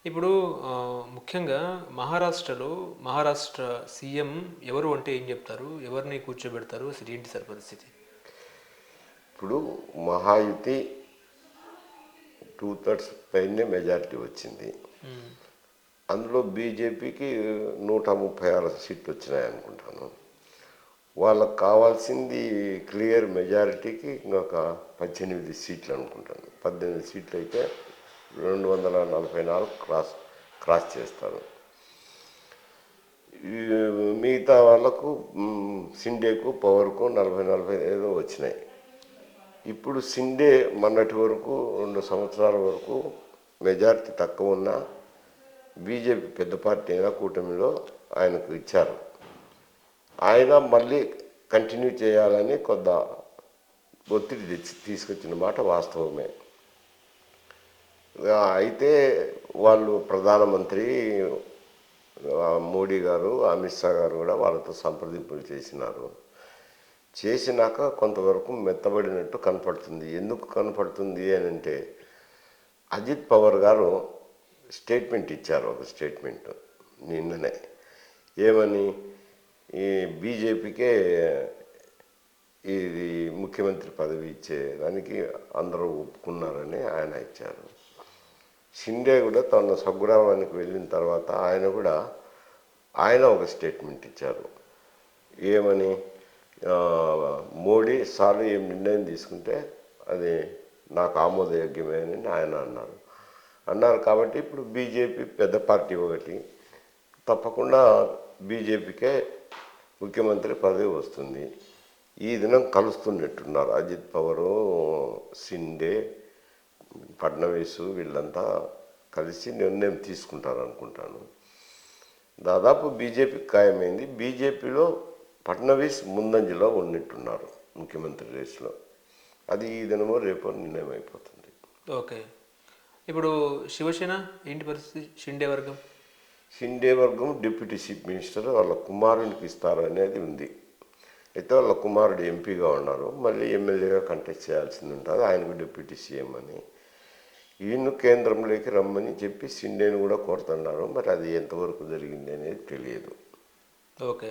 ఇప్పుడు ముఖ్యంగా మహారాష్ట్రలో మహారాష్ట్ర సీఎం ఎవరు అంటే ఏం చెప్తారు? ఎవరిని కూర్చోబెడతారు? అసలు ఏంటి సార్ పరిస్థితి? ఇప్పుడు మహాయుతి 2/3 పైనే మెజారిటీ వచ్చింది. మ్మ్. అందులో బీజేపీకి 136 సీట్లు వచ్చినాయి అనుకుంటాను. వాళ్ళకు కావాల్సింది క్లియర్ మెజారిటీకి ఇంకొక 18 సీట్లు అనుకుంటాను. 18 సీట్లు అయితే 244 క్రాస్ చేస్తారు. మిగతా వాళ్ళకు సిండేకు పవర్కు 40 ఏదో వచ్చినాయి. ఇప్పుడు సిండే మొన్నటి వరకు 2 సంవత్సరాల వరకు మెజారిటీ తక్కువ ఉన్నా బీజేపీ పెద్ద పార్టీ అయినా కూటమిలో ఆయనకు ఇచ్చారు. ఆయన మళ్ళీ కంటిన్యూ చేయాలని కొంత ఒత్తిడి తీసుకొచ్చిన మాట వాస్తవమే. అయితే వాళ్ళు ప్రధానమంత్రి మోడీ గారు, అమిత్ షా గారు కూడా వాళ్ళతో సంప్రదింపులు చేసినాక కొంతవరకు మెత్తబడినట్టు కనపడుతుంది. ఎందుకు కనపడుతుంది అని అంటే అజిత్ పవార్ గారు స్టేట్మెంట్ ఇచ్చారు. ఒక స్టేట్మెంట్ నిన్ననే ఏమని, ఈ బీజేపీకే ఇది ముఖ్యమంత్రి పదవి ఇచ్చేదానికి అందరూ ఒప్పుకున్నారని ఆయన ఇచ్చారు. షిండే కూడా తన స్వగ్రామానికి వెళ్ళిన తర్వాత ఆయన ఒక స్టేట్మెంట్ ఇచ్చారు. ఏమని, మోడీ సార్లు ఏం నిర్ణయం తీసుకుంటే అది నాకు ఆమోదయోగ్యమే అని ఆయన అన్నారు. కాబట్టి ఇప్పుడు బీజేపీ పెద్ద పార్టీ ఒకటి, తప్పకుండా బీజేపీకే ముఖ్యమంత్రి పదవి వస్తుంది. ఈ దినం కలుస్తున్నట్టున్నారు అజిత్ పవారు, షిండే, ఫడ్నవీస్ వీళ్ళంతా కలిసి నిర్ణయం తీసుకుంటారు అనుకుంటాను. దాదాపు బీజేపీ ఖాయమైంది. బీజేపీలో ఫడ్నవీస్ ముందంజలో ఉన్నట్టున్నారు ముఖ్యమంత్రి రేసులో. అది ఈ దినమో రేపో నిర్ణయం అయిపోతుంది. ఓకే. ఇప్పుడు శివసేన ఏంటి పరిస్థితి? షిండే వర్గం డిప్యూటీ చీఫ్ మినిస్టర్ వాళ్ళ కుమారునికి ఇస్తారు అనేది ఉంది. అయితే వాళ్ళ కుమారుడు ఎంపీగా ఉన్నారు, మళ్ళీ ఎమ్మెల్యేగా కంటెస్ట్ చేయాల్సింది ఉంటుంది. ఆయనకు డిప్యూటీ సీఎం అని ఈయన్ను కేంద్రంలోకి రమ్మని చెప్పి షిండేను కూడా కోరుతున్నారు. మరి అది ఎంతవరకు జరిగింది అనేది తెలియదు. ఓకే.